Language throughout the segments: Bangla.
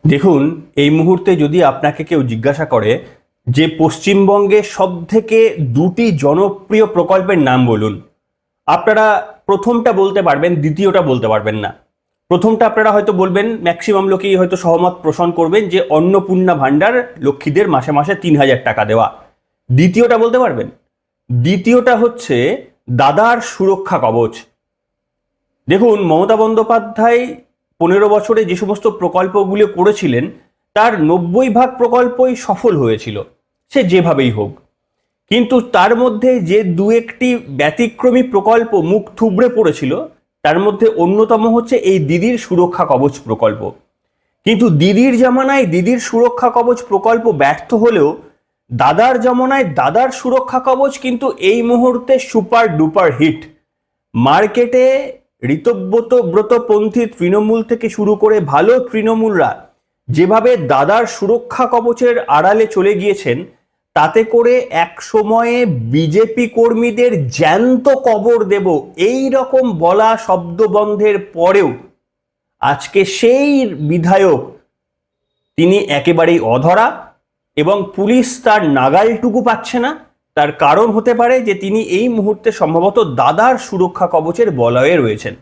দেখুন, এই মুহূর্তে যদি আপনাকে কেউ জিজ্ঞাসা করে যে পশ্চিমবঙ্গে সবথেকে দুটি জনপ্রিয় প্রকল্পের নাম বলুন, আপনারা প্রথমটা বলতে পারবেন, দ্বিতীয়টা বলতে পারবেন না। প্রথমটা আপনারা হয়তো বলবেন, ম্যাক্সিমাম লোকেই হয়তো সহমত পোষণ করবেন যে অন্নপূর্ণা ভাণ্ডার, লক্ষ্মীদের মাসে মাসে ৩,০০০ টাকা দেওয়া। দ্বিতীয়টা বলতে পারবেন? দ্বিতীয়টা হচ্ছে দাদার সুরক্ষা কবচ। দেখুন, মমতা বন্দ্যোপাধ্যায় ১৫ বছরে যে সমস্ত প্রকল্পগুলো করেছিলেন তার ৯০ ভাগ প্রকল্পই সফল হয়েছিল, সে যেভাবেই হোক। কিন্তু তার মধ্যে যে দু একটি ব্যতিক্রমী প্রকল্প মুখ থুবড়ে পড়েছিল, তার মধ্যে অন্যতম হচ্ছে এই দিদির সুরক্ষা কবচ প্রকল্প। কিন্তু দিদির জামানায় দিদির সুরক্ষা কবচ প্রকল্প ব্যর্থ হলেও দাদার জামানায় দাদার সুরক্ষা কবচ কিন্তু এই মুহূর্তে সুপার ডুপার হিট। মার্কেটে ঋতব্রতপন্থী তৃণমূল থেকে শুরু করে ভালো তৃণমূলরা যেভাবে দাদার সুরক্ষা কবচের আড়ালে চলে গিয়েছেন, তাতে করে এক সময়ে বিজেপি কর্মীদের জ্যান্ত কবর দেব এই রকম বলা শব্দবন্ধের পরেও আজকে সেই বিধায়ক তিনি একেবারেই অধরা এবং পুলিশ তার নাগালটুকু পাচ্ছে না। তার কারণ হতে পারে যে তিনি এই মুহূর্তে সম্ভবত দাদার সুরক্ষা কবচের বলয়ে রয়েছেন।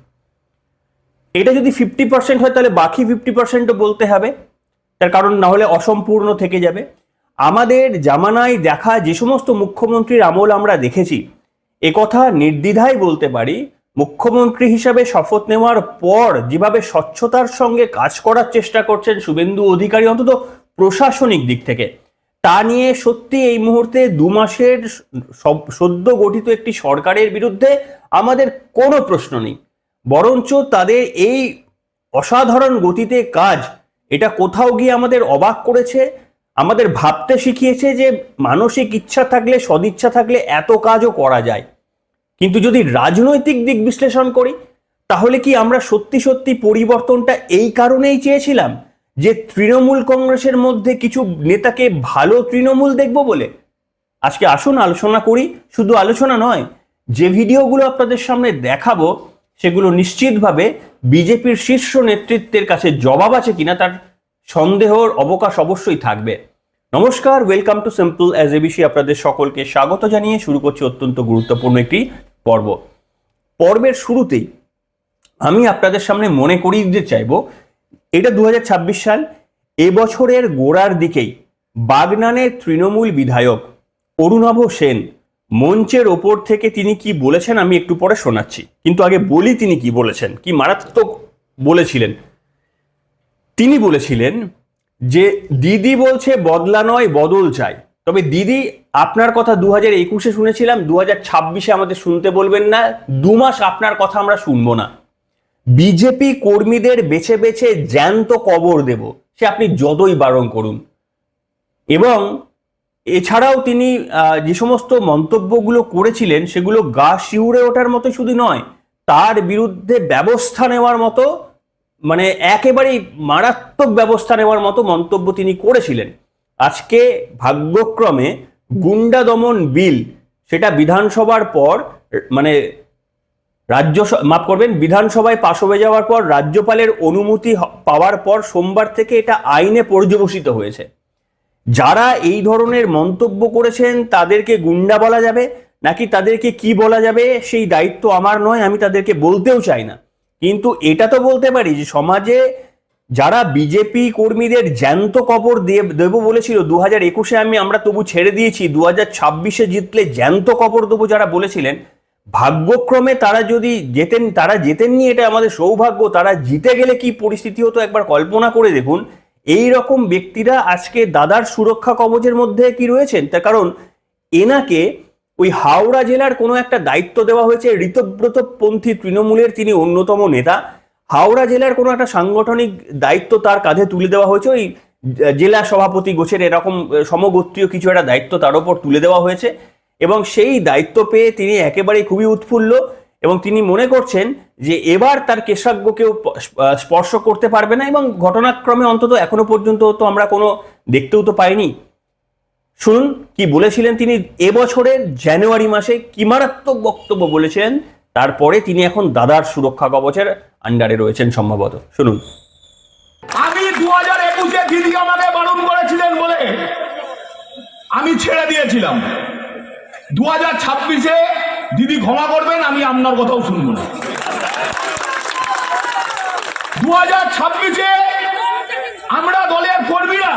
এটা যদি 50% হয় তাহলে বাকি 50%ও বলতে হবে, তার কারণ না হলে অসম্পূর্ণ থেকে যাবে। আমাদের জামানায় দেখা যে সমস্ত মুখ্যমন্ত্রীর আমল আমরা দেখেছি, একথা নির্দ্বিধায় বলতে পারি, মুখ্যমন্ত্রী হিসাবে শপথ নেওয়ার পর যেভাবে স্বচ্ছতার সঙ্গে কাজ করার চেষ্টা করছেন শুভেন্দু অধিকারী, অন্তত প্রশাসনিক দিক থেকে, তা নিয়ে সত্যি এই মুহূর্তে ২ মাসের সদ্য গঠিত একটি সরকারের বিরুদ্ধে আমাদের কোনো প্রশ্ন নেই। বরঞ্চ তাদের এই অসাধারণ গতিতে কাজ, এটা কোথাও গিয়ে আমাদের অবাক করেছে, আমাদের ভাবতে শিখিয়েছে যে মানসিক ইচ্ছা থাকলে, সদিচ্ছা থাকলে এত কাজও করা যায়। কিন্তু যদি রাজনৈতিক দিক বিশ্লেষণ করি, তাহলে কি আমরা সত্যি সত্যি পরিবর্তনটা এই কারণেই চেয়েছিলাম যে তৃণমূল কংগ্রেসের মধ্যে কিছু নেতাকে ভালো তৃণমূল দেখব বলে? আজকে আসুন আলোচনা করি। শুধু আলোচনা নয়, যে ভিডিওগুলো আপনাদের সামনে দেখাবো সেগুলো নিশ্চিতভাবে বিজেপির শীর্ষ নেতৃত্বের কাছে জবাব আছে কিনা তার সন্দেহর অবকাশ অবশ্যই থাকবে। নমস্কার, welcome to simple as ABC. আপনাদের সকলকে স্বাগত জানিয়ে শুরু করছি অত্যন্ত গুরুত্বপূর্ণ একটি পর্ব। পর্বের শুরুতেই আমি আপনাদের সামনে মনে করিয়ে দিতে চাইব, এটা 2026 সাল। এবছরের গোড়ার দিকেই বাগনানের তৃণমূল বিধায়ক অরুণাভ সেন মঞ্চের ওপর থেকে তিনি কি বলেছেন আমি একটু পরে শোনাচ্ছি, কিন্তু আগে বলি তিনি কি বলেছেন, কি মারাত্মক বলেছিলেন। তিনি বলেছিলেন যে দিদি বলছে বদলা নয় বদল চাই। তবে দিদি, আপনার কথা 2021-এ শুনেছিলাম, 2026-এ আমাদের শুনতে বলবেন না। 2 মাস আপনার কথা আমরা শুনবো না। বিজেপি কর্মীদের বেছে বেছে জ্যান্ত কবর দেব, সে আপনি যতই বারণ করুন। এবং এছাড়াও তিনি যে সমস্ত মন্তব্যগুলো করেছিলেন সেগুলো গা শিউরে ওঠার মতো শুধু নয়, তার বিরুদ্ধে ব্যবস্থা নেওয়ার মতো, মানে একেবারেই মারাত্মক ব্যবস্থা নেওয়ার মতো মন্তব্য তিনি করেছিলেন। আজকে ভাগ্যক্রমে গুন্ডা দমন বিল, সেটা বিধানসভার পর, মানে মাফ করবেন, বিধানসভায় পাশ হয়ে যাওয়ার পর রাজ্যপালের অনুমতি পাওয়ার পর সোমবার থেকে এটা আইনে পর্যবসিত হয়েছে। যারা এই ধরনের মন্তব্য করেছেন তাদেরকে গুন্ডা বলা যাবে নাকি তাদেরকে কি বলা যাবে সেই দায়িত্ব আমার নয়, আমি তাদেরকে বলতেও চাই না। কিন্তু এটা তো বলতে পারি যে সমাজে যারা বিজেপি কর্মীদের জ্যান্ত কবর দেব বলেছিল 2021-এ, আমরা তবু ছেড়ে দিয়েছি, 2026-এ জিতলে জ্যান্ত কবর দেবো যারা বলেছিলেন, ভাগ্যক্রমে তারা যদি যেতেন, তারা জেতেননি, এটা আমাদের সৌভাগ্য। তারা জিতে গেলে কি পরিস্থিতি হতো একবার কল্পনা করে দেখুন। এই রকম ব্যক্তিরা আজকে দাদার সুরক্ষা কবচের মধ্যে কি রয়েছেন, তার কারণ এনাকে ওই হাওড়া জেলার কোনো একটা দায়িত্ব দেওয়া হয়েছে। ঋতব্রতপন্থী তৃণমূলের তিনি অন্যতম নেতা। হাওড়া জেলার কোনো একটা সাংগঠনিক দায়িত্ব তার কাঁধে তুলে দেওয়া হয়েছে, ওই জেলা সভাপতি গোছের এরকম সমগোত্রীয় কিছু একটা দায়িত্ব তার উপর তুলে দেওয়া হয়েছে। এবং সেই দায়িত্ব পেয়ে তিনি একেবারে খুবই উৎফুল্ল এবং তিনি মনে করছেন যে এবার তার কেশাগ্য কেউ স্পর্শ করতে পারবে না। এবং ঘটনাক্রমে অন্তত এখনো পর্যন্ত তো আমরা কোনো দেখতেও তো পাইনি। শুনুন কি বলেছিলেন তিনি এবছরের জানুয়ারি মাসে, কি মারাত্মক বক্তব্য বলেছেন। তারপরে তিনি এখন দাদার সুরক্ষা কবচের আন্ডারে রয়েছেন সম্ভবত। শুনুন। আমি 2021 ছেড়ে দিয়েছিলাম। 2026-এ দিদি ক্ষমা করবেন, আমি আপনার কথাও শুনবো না। 2026-এ আমরা দলের কর্মীরা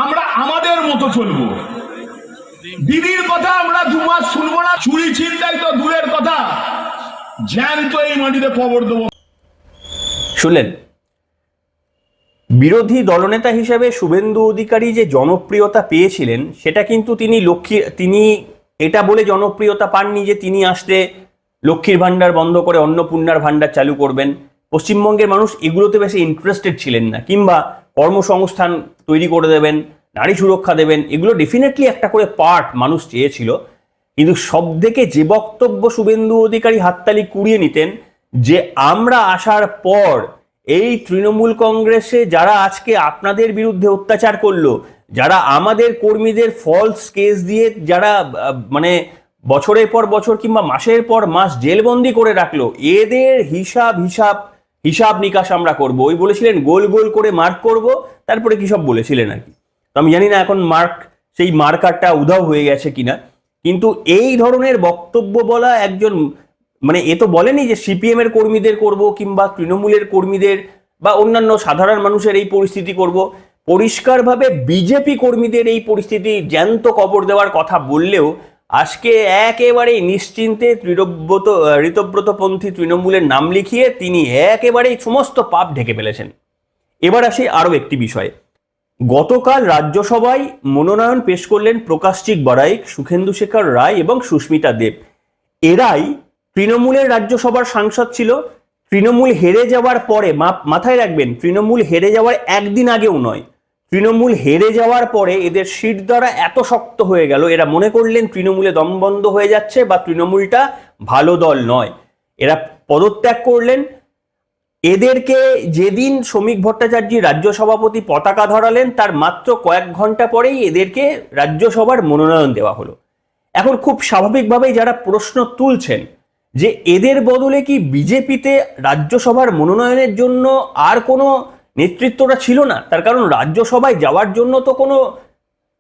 আমরা আমাদের মতো চলবো। দিদির কথা আমরা 2 মাস শুনবো না। চুরি ছিনতাই তো দূরের কথা, জ্যান্ত এই মাটিতে কবর দেবো। শুনলেন, বিরোধী দলনেতা হিসেবে শুভেন্দু অধিকারী যে জনপ্রিয়তা পেয়েছিলেন সেটা কিন্তু তিনি এটা বলে জনপ্রিয়তা পাননি যে তিনি আসলে লক্ষ্মীর ভাণ্ডার বন্ধ করে অন্নপূর্ণার ভাণ্ডার চালু করবেন। পশ্চিমবঙ্গের মানুষ এগুলোতে বেশি ইন্টারেস্টেড ছিলেন না, কিংবা কর্মসংস্থান তৈরি করে দেবেন, নারী সুরক্ষা দেবেন, এগুলো ডেফিনেটলি একটা করে পার্ট মানুষ চেয়েছিল। কিন্তু সব থেকে যে বক্তব্য শুভেন্দু অধিকারী হাততালি কুড়িয়ে নিতেন, যে আমরা আসার পর এই তৃণমূল কংগ্রেসে যারা আজকে আপনাদের বিরুদ্ধে অত্যাচার করলো, যারা আমাদের কর্মীদের ফলস কেস দিয়ে যারা মানে বছরের পর বছর কিংবা মাসের পর মাস জেলবন্দি করে রাখলো, এদের হিসাব নিকাশ আমরা করব। ওই বলেছিলেন গোল গোল করে মার্ক করব, তারপরে কি সব বলেছিলেন আর কি। তো আমি জানি না এখন সেই মার্কারটা উধাও হয়ে গেছে কিনা, কিন্তু এই ধরনের বক্তব্য বলা একজন, মানে এ তো বলেনি যে সিপিএম এর কর্মীদের করব কিংবা তৃণমূলের কর্মীদের বা অন্যান্য সাধারণ মানুষের এই পরিস্থিতি করব। পরিষ্কারভাবে বিজেপি কর্মীদের এই পরিস্থিতি জ্যান্ত কবর দেওয়ার কথা বললেও আজকে একেবারেই নিশ্চিন্তে ঋতব্রতপন্থী তৃণমূলের নাম লিখিয়ে তিনি একেবারেই সমস্ত পাপ ঢেকে ফেলেছেন। এবার আসি আরও একটি বিষয়ে। গতকাল রাজ্যসভায় মনোনয়ন পেশ করলেন প্রকাশচিক বড়াইক, সুখেন্দু শেখর রায় এবং সুস্মিতা দেব। এরাই তৃণমূলের রাজ্যসভার সাংসদ ছিল। তৃণমূল হেরে যাওয়ার পরে, মাথায় রাখবেন, তৃণমূল হেরে যাওয়ার একদিন আগেও নয়, তৃণমূল হেরে যাওয়ার পরে এদের সিট দ্বারা এত শক্ত হয়ে গেল, এরা মনে করলেন তৃণমূলে দম বন্ধ হয়ে যাচ্ছে বা তৃণমূলটা ভালো দল নয়। এরা পদত্যাগ করলেন। এদেরকে যেদিন শ্রমিক ভট্টাচার্য রাজ্য সভাপতি পতাকা ধরালেন তার মাত্র কয়েক ঘন্টা পরেই এদেরকে রাজ্যসভার মনোনয়ন দেওয়া হলো। এখন খুব স্বাভাবিকভাবেই যারা প্রশ্ন তুলছেন যে এদের বদলে কি বিজেপিতে রাজ্যসভার মনোনয়নের জন্য আর কোনো নেতৃত্বটা ছিল না? তার কারণ রাজ্যসভায় যাওয়ার জন্য তো কোনো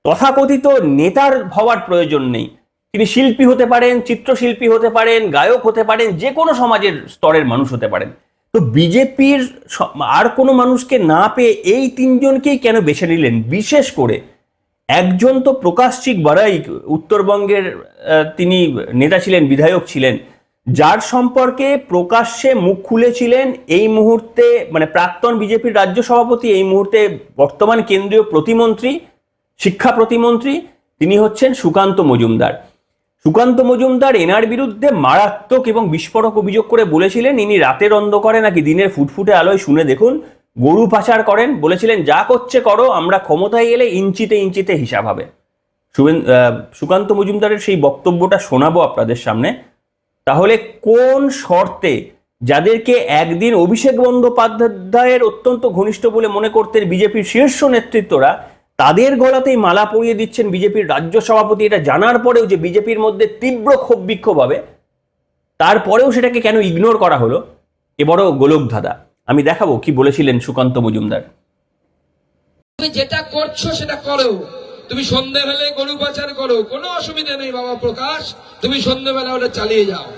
তথাকথিত নেতার হওয়ার প্রয়োজন নেই। তিনি শিল্পী হতে পারেন, চিত্রশিল্পী হতে পারেন, গায়ক হতে পারেন, যে কোনো সমাজের স্তরের মানুষ হতে পারেন। তো বিজেপির আর কোনো মানুষকে না পেয়ে এই তিনজনকেই কেন বেছে নিলেন? বিশেষ করে একজন তো প্রকাশচিক বড়াইক, উত্তরবঙ্গের তিনি নেতা ছিলেন, বিধায়ক ছিলেন, যার সম্পর্কে প্রকাশ্যে মুখ খুলেছিলেন এই মুহূর্তে, মানে প্রাক্তন বিজেপির রাজ্য সভাপতি, এই মুহূর্তে বর্তমান কেন্দ্রীয় প্রতিমন্ত্রী, শিক্ষা প্রতিমন্ত্রী, তিনি হচ্ছেন সুকান্ত মজুমদার। সুকান্ত মজুমদার এনার বিরুদ্ধে মারাত্মক এবং বিস্ফোরক অভিযোগ করে বলেছিলেন ইনি রাতের অন্ধকারে নাকি দিনের ফুটফুটে আলোয়, শুনে দেখুন, গরু পাচার করেন। বলেছিলেন যা করছে করো, আমরা ক্ষমতায় এলে ইঞ্চিতে ইঞ্চিতে হিসাব হবে। সুকান্ত মজুমদারের সেই বক্তব্যটা শোনাবো আপনাদের সামনে। তাহলে কোন শর্তে যাদেরকে একদিন অভিষেক বন্দ্যোপাধ্যায়ের অত্যন্ত ঘনিষ্ঠ বলে মনে করতেন বিজেপির শীর্ষ নেতৃত্বরা, তাদের গলাতেই মালা পরিয়ে দিচ্ছেন বিজেপির রাজ্য সভাপতি, এটা জানার পরেও যে বিজেপির মধ্যে তীব্র ক্ষোভ বিক্ষোভ হবে, তারপরেও সেটাকে কেন ইগনোর করা হলো? এ বড় গোলকধাঁধা। আমি দেখাবো কি বলেছিলেন সুকান্ত মজুমদার। তুমি যেটা করছো সেটা করো, তুমি সন্ধ্যেবেলায় গরু পাচার করো, কোনো অসুবিধা নেই বাবা প্রকাশ, তুমি সন্ধ্যেবেলা ওটা চালিয়ে যাও।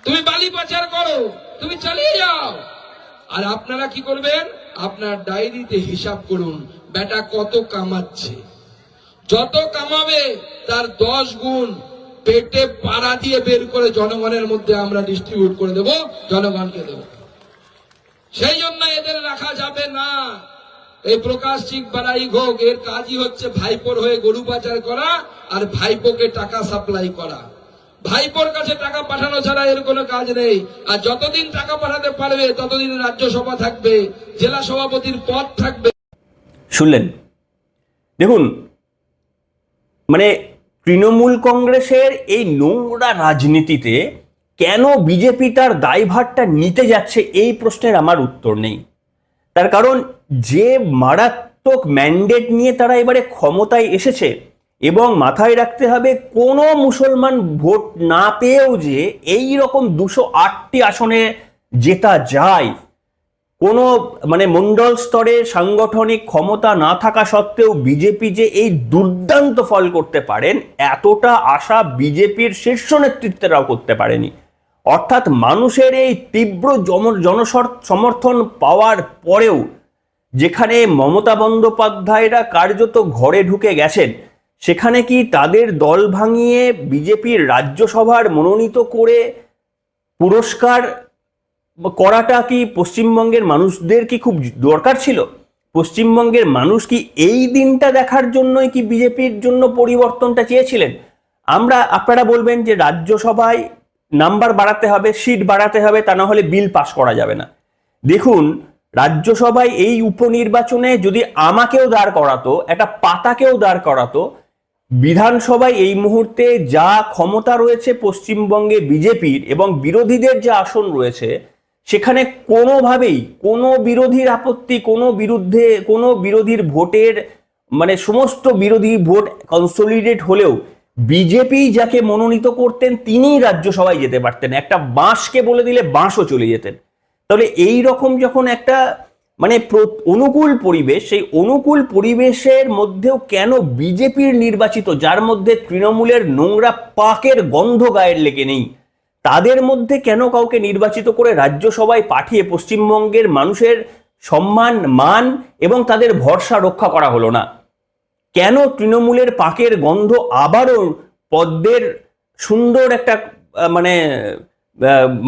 তুমি বালি পাচার করো, তুমি চালিয়ে যাও। আর আপনারা কি করবেন? আপনার ডায়েরিতে হিসাব করুন, বেটা কত কামাচ্ছে। যত কামাবে তার 10 গুণ পেটে পাড়া দিয়ে বের করে জনগণের মধ্যে আমরা ডিস্ট্রিবিউট করে দেব, জনগণকে দেব। সেই জন্য এদের রাখা যাবে না। এই প্রকাশচিক বড়াইক হোক, এর কাজই হচ্ছে ভাইপোর হয়ে গরু পাচার করা আর ভাইপোকে টাকা সাপ্লাই করা। ভাইপোর কাছে টাকা পাঠানো ছাড়া এর কোনো কাজ নেই। আর যতদিন টাকা পাঠাতে পারবে ততদিন রাজ্যসভা থাকবে, জেলা সভাপতির পদ থাকবে। শুনলেন? দেখুন, মানে তৃণমূল কংগ্রেসের এই নোংরা রাজনীতিতে কেন বিজেপি তার দায়ভারটা নিতে যাচ্ছে, এই প্রশ্নের আমার উত্তর নেই। তার কারণ যে মারাত্মক ম্যান্ডেট নিয়ে তারা এবারে ক্ষমতায় এসেছে, এবং মাথায় রাখতে হবে কোনো মুসলমান ভোট না পেয়েও যে এই রকম 208টি আসনে জেতা যায়, কোনো মানে মণ্ডল স্তরে সাংগঠনিক ক্ষমতা না থাকা সত্ত্বেও বিজেপি যে এই দুর্দান্ত ফল করতে পারেন, এতটা আশা বিজেপির শীর্ষ নেতৃত্বেরাও করতে পারেনি। অর্থাৎ মানুষের এই তীব্র জনসমর্থন পাওয়ার পরেও যেখানে মমতা বন্দ্যোপাধ্যায়রা কার্যত ঘরে ঢুকে গেছেন, সেখানে কি তাদের দল ভাঙিয়ে বিজেপির রাজ্যসভার মনোনীত করে পুরস্কার করাটা কি পশ্চিমবঙ্গের মানুষদের কি খুব দরকার ছিল? পশ্চিমবঙ্গের মানুষ কি এই দিনটা দেখার জন্যই কি বিজেপির জন্য পরিবর্তনটা চেয়েছিলেন? আপনারা বলবেন যে রাজ্যসভায় নাম্বার বাড়াতে হবে, সিট বাড়াতে হবে, তা না হলে বিল পাস করা যাবে না। দেখুন, রাজ্যসভায় এই উপনির্বাচনে যদি আমাকেও দাঁড় করাতো, একটা পাতাকেও দাঁড় করাতো, বিধানসভায় এই মুহূর্তে যা ক্ষমতা রয়েছে পশ্চিমবঙ্গে বিজেপির এবং বিরোধীদের যে আসন রয়েছে, সেখানে কোনোভাবেই কোনো বিরোধীর আপত্তি, কোনো বিরোধীর ভোটের মানে সমস্ত বিরোধী ভোট কনসলিডেট হলেও বিজেপি যাকে মনোনীত করতেন তিনিই রাজ্যসভায় যেতে পারতেন। একটা বাঁশকে বলে দিলে বাঁশও চলে যেতেন। তাহলে এই রকম যখন একটা মানে অনুকূল পরিবেশ, সেই অনুকূল পরিবেশের মধ্যেও কেন বিজেপির নির্বাচিত, যার মধ্যে তৃণমূলের নোংরা পাকের গন্ধ গায়ের লেগে নেই, তাদের মধ্যে কেন কাউকে নির্বাচিত করে রাজ্যসভায় পাঠিয়ে পশ্চিমবঙ্গের মানুষের সম্মান, মান এবং তাদের ভরসা রক্ষা করা হলো না? কেন তৃণমূলের পাকের গন্ধ আবারও পদ্মের সুন্দর একটা মানে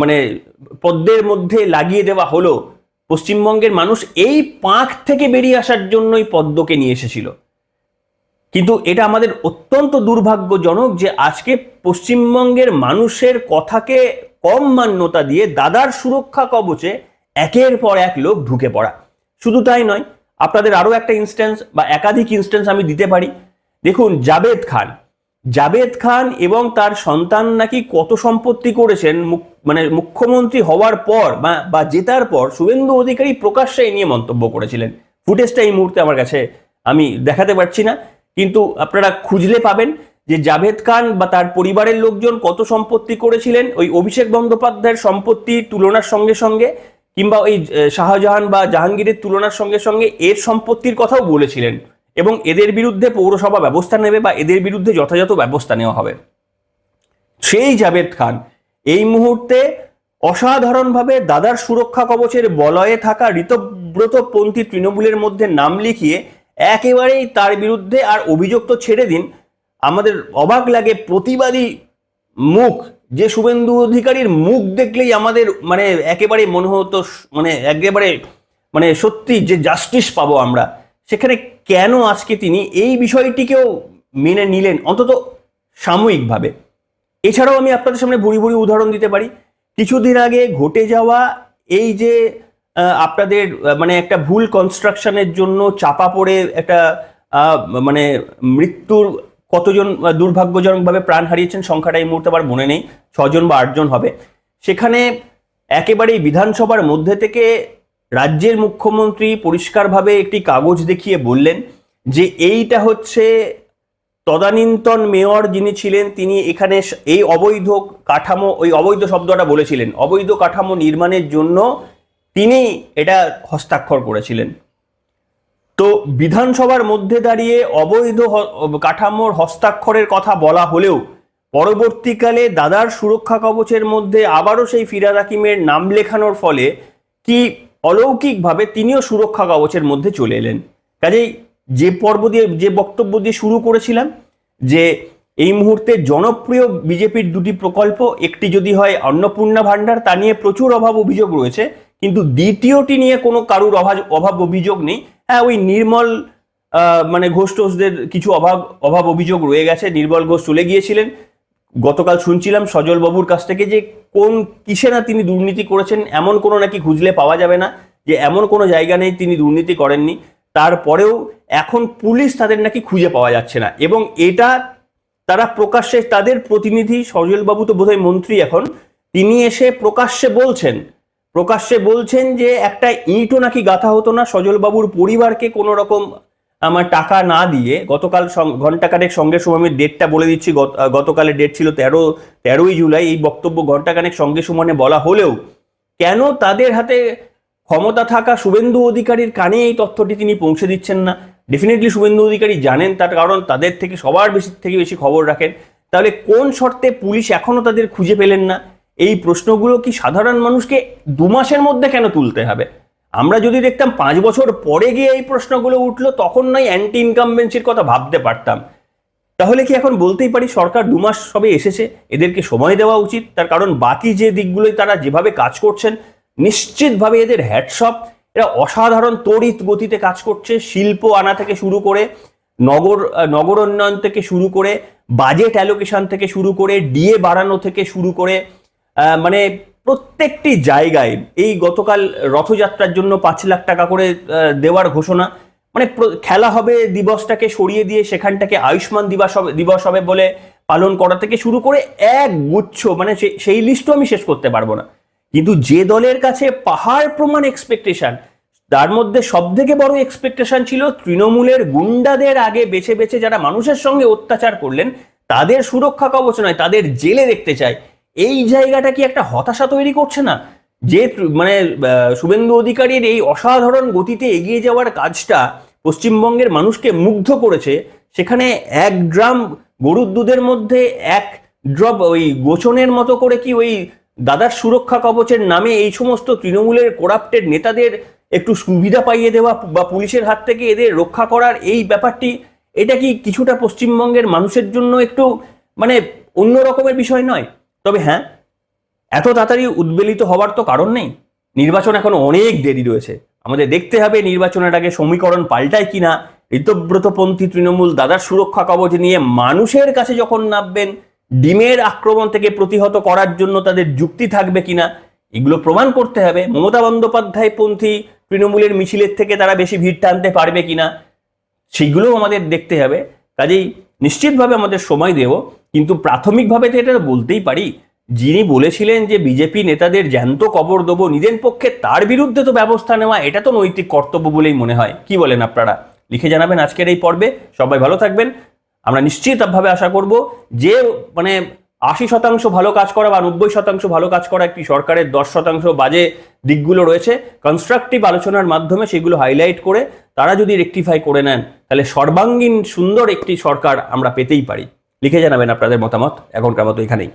মানে পদ্মের মধ্যে লাগিয়ে দেওয়া হলো? পশ্চিমবঙ্গের মানুষ এই পাঁক থেকে বেরিয়ে আসার জন্যই পদ্মকে নিয়ে এসেছিল। কিন্তু এটা আমাদের অত্যন্ত দুর্ভাগ্যজনক যে আজকে পশ্চিমবঙ্গের মানুষের কথাকে কম মান্যতা দিয়ে দাদার সুরক্ষা কবচে একের পর এক লোক ঢুকে পড়া। শুধু তাই নয়, আপনাদের আরো একটা ইনস্ট্যান্স বা একাধিক ইনস্ট্যান্স আমি দিতে পারি। দেখুন, জাভেদ খান এবং তার সন্তান নাকি কত সম্পত্তি করেছেন, মানে মুখ্যমন্ত্রী হওয়ার পর বা জেতার পর শুভেন্দু অধিকারী প্রকাশ্যে এই নিয়ে মন্তব্য করেছিলেন। ফুটেজটা এই মুহূর্তে আমার কাছে আমি দেখাতে পারছি না, কিন্তু আপনারা খুঁজলে পাবেন যে জাভেদ খান বা তার পরিবারের লোকজন কত সম্পত্তি করেছিলেন। ওই অভিষেক বন্দ্যোপাধ্যায়ের সম্পত্তির তুলনার সঙ্গে সঙ্গে কিংবা ওই শাহজাহান বা জাহাঙ্গীরের তুলনার সঙ্গে সঙ্গে এর সম্পত্তির কথাও বলেছিলেন এবং এদের বিরুদ্ধে পৌরসভা ব্যবস্থা নেবে বা এদের বিরুদ্ধে যথাযথ ব্যবস্থা নেওয়া হবে। সেই জাভেদ খান এই মুহূর্তে অসাধারণভাবে দাদার সুরক্ষা কবচের বলয়ে থাকা ঋতব্রতপন্থী তৃণমূলের মধ্যে নাম লিখিয়ে একেবারেই তার বিরুদ্ধে, আর অভিযোগ তো ছেড়ে দিন, আমাদের অবাক লাগে প্রতিবাদী মুখ, যে শুভেন্দু অধিকারীর মুখ দেখলেই আমাদের মানে একেবারে মনে হতো মানে একেবারে মানে সত্যি যে জাস্টিস পাবো আমরা, সেখানে কেন আজকে তিনি এই বিষয়টিকেও মেনে নিলেন অন্তত সাময়িকভাবে? এছাড়াও আমি আপনাদের সামনে ভুরি ভুরি উদাহরণ দিতে পারি। কিছুদিন আগে ঘটে যাওয়া এই যে আপনাদের মানে একটা ভুল কনস্ট্রাকশনের জন্য চাপা পড়ে একটা মানে মৃত্যুর কতজন দুর্ভাগ্যজনকভাবে প্রাণ হারিয়েছেন, সংখ্যাটা এই মুহূর্তে আমার মনে নেই, 6জন বা 8জন হবে। সেখানে একেবারেই বিধানসভার মধ্যে থেকে রাজ্যের মুখ্যমন্ত্রী পরিষ্কারভাবে একটি কাগজ দেখিয়ে বললেন যে এইটা হচ্ছে তদানীন্তন মেয়র যিনি ছিলেন তিনি এখানে এই অবৈধ কাঠামো, ওই অবৈধ শব্দটা বলেছিলেন, অবৈধ কাঠামো নির্মাণের জন্য তিনি এটা হস্তাক্ষর করেছিলেন। তো বিধানসভার মধ্যে দাঁড়িয়ে অবৈধ কাঠামোর হস্তাক্ষরের কথা বলা হলেও পরবর্তীকালে দাদার সুরক্ষা কবচের মধ্যে আবারও সেই ফিরহাদ হাকিমের নাম লেখানোর ফলে কি অলৌকিকভাবে তিনিও সুরক্ষা কবচের মধ্যে চলে এলেন। কাজেই যে বক্তব্য দিয়ে শুরু করেছিলাম যে এই মুহূর্তে জনপ্রিয় বিজেপির দুটি প্রকল্প, একটি যদি হয় অন্নপূর্ণা ভাণ্ডার, তা নিয়ে প্রচুর অভাব অভিযোগ রয়েছে, কিন্তু দ্বিতীয়টি নিয়ে কোনো কারুর অভাব অভিযোগ নেই। হ্যাঁ, ওই নির্মল মানে ঘোষ টোষদের কিছু অভাব অভিযোগ রয়ে গেছে। নির্মল ঘোষ চলে গিয়েছিলেন, গতকাল শুনছিলাম সজল বাবুর কাছ থেকে যে কোন কিসে না তিনি দুর্নীতি করেছেন এমন কোনো নাকি খুঁজলে পাওয়া যাবে না, যে এমন কোনো জায়গা নেই তিনি দুর্নীতি করেননি। তারপরেও এখন পুলিশ তাদের নাকি খুঁজে পাওয়া যাচ্ছে না, এবং এটা তারা প্রকাশ্যে, তাদের প্রতিনিধি সজল বাবু তো বোধহয় মন্ত্রী এখন, তিনি এসে প্রকাশ্যে বলছেন যে একটা ইঁটও নাকি গাঁথা হতো না সজল বাবুর পরিবারকে কোনো রকম আমার টাকা না দিয়ে। গতকাল ঘন্টাখানেক সঙ্গে সুমনের ডেটটা বলে দিচ্ছি, গতকালের ডেট ছিল 13ই জুলাই। এই বক্তব্য ঘন্টাখানেক সঙ্গে সুমনে বলা হলেও কেন তাদের হাতে ক্ষমতা থাকা শুভেন্দু অধিকারীর কানে এই তথ্যটি তিনি পৌঁছে দিচ্ছেন না। ডেফিনেটলি শুভেন্দু অধিকারী জানেন, তার কারণ তাদের থেকে সবার বেশি খবর রাখেন। তাহলে কোন শর্তে পুলিশ এখনো তাদের খুঁজে পেলেন না? এই প্রশ্নগুলো কি সাধারণ মানুষকে 2 মাসের মধ্যে কেন তুলতে হবে? আমরা যদি দেখতাম 5 বছর পরে গিয়ে এই প্রশ্নগুলো উঠলো, তখন নয় অ্যান্টি ইনকামবেন্সির কথা ভাবতে পারতাম। তাহলে কি এখন বলতেই পারি সরকার 2 মাস সবে এসেছে, এদেরকে সময় দেওয়া উচিত? তার কারণ বাকি যে দিকগুলোই তারা যেভাবে কাজ করছেন, নিশ্চিতভাবে এদের হ্যাটসঅপ। এরা অসাধারণ তড়িৎ গতিতে কাজ করছে। শিল্প আনা থেকে শুরু করে নগর উন্নয়ন থেকে শুরু করে বাজেট অ্যালোকেশন থেকে শুরু করে ডিএ বাড়ানো থেকে শুরু করে মানে প্রত্যেকটি জায়গায় এই গতকাল রথযাত্রার জন্য 5 লাখ টাকা করে দেওয়ার ঘোষণা, মানে খেলা হবে দিবসটাকে সরিয়ে দিয়ে সেখানটাকে আয়ুষ্মান দিবস হবে বলে পালন করা থেকে শুরু করে এক গুচ্ছ, মানে সেই লিস্টও আমি শেষ করতে পারবো না। কিন্তু যে দলের কাছে পাহাড় প্রমাণ এক্সপেকটেশন, তার মধ্যে সব থেকে বড় এক্সপেকটেশন ছিল তৃণমূলের গুন্ডাদের আগে বেছে বেছে যারা মানুষের সঙ্গে অত্যাচার করলেন তাদের সুরক্ষা কবচ নয়, তাদের জেলে দেখতে চায়। এই জায়গাটা কি একটা হতাশা তৈরি করছে না? যে মানে শুভেন্দু অধিকারীর এই অসাধারণ গতিতে এগিয়ে যাওয়ার কাজটা পশ্চিমবঙ্গের মানুষকে মুগ্ধ করেছে, সেখানে 1 ড্রাম গরুর দুধের মধ্যে 1 ড্রপ ওই গোচনের মতো করে কি ওই দাদার সুরক্ষা কবচের নামে এই সমস্ত তৃণমূলের করাপ্টেড নেতাদের একটু সুবিধা পাইয়ে দেওয়া বা পুলিশের হাত থেকে এদের রক্ষা করার এই ব্যাপারটি, এটা কি কিছুটা পশ্চিমবঙ্গের মানুষের জন্য একটু মানে অন্য রকমের বিষয় নয়? তবে হ্যাঁ, এত তাড়াতাড়ি উদ্বেলিত হওয়ার তো কারণ নেই। নির্বাচন এখনো অনেক দেরি রয়েছে। আমাদের দেখতে হবে নির্বাচনের আগে সমীকরণ পাল্টায় কিনা। ঋতব্রতপন্থী তৃণমূল দাদার সুরক্ষা কবচ নিয়ে মানুষের কাছে যখন নামবেন, ডিমের আক্রমণ থেকে প্রতিহত করার জন্য তাদের যুক্তি থাকবে কিনা, এগুলো প্রমাণ করতে হবে। মমতা বন্দ্যোপাধ্যায় পন্থী তৃণমূলের মিছিলের থেকে তারা বেশি ভিড় টানতে পারবে কিনা, সেইগুলোও আমাদের দেখতে হবে। কাজেই নিশ্চিতভাবে আমাদের সময় দেব, কিন্তু প্রাথমিকভাবে তো এটা বলতেই পারি, যিনি বলেছিলেন যে বিজেপি নেতাদের জ্যান্ত কবর দেবো নিজের পক্ষে, তার বিরুদ্ধে তো ব্যবস্থা নেওয়া এটা তো নৈতিক কর্তব্য বলেই মনে হয়। কি বলেন আপনারা? লিখে জানাবেন আজকের এই পর্বে। সবাই ভালো থাকবেন। আমরা নিশ্চিতভাবে আশা করব যে মানে 80% ভালো কাজ করা বা 90% ভালো কাজ করা একটি সরকারের 10% বাজে দিকগুলো রয়েছে, কনস্ট্রাকটিভ আলোচনার মাধ্যমে সেগুলো হাইলাইট করে তারা যদি রেকটিফাই করে নেন, তাহলে সর্বাঙ্গীন সুন্দর একটি সরকার আমরা পেতেই পারি। লিখে জানাবেন আপনাদের মতামত। এখনকার মতো এখানেই।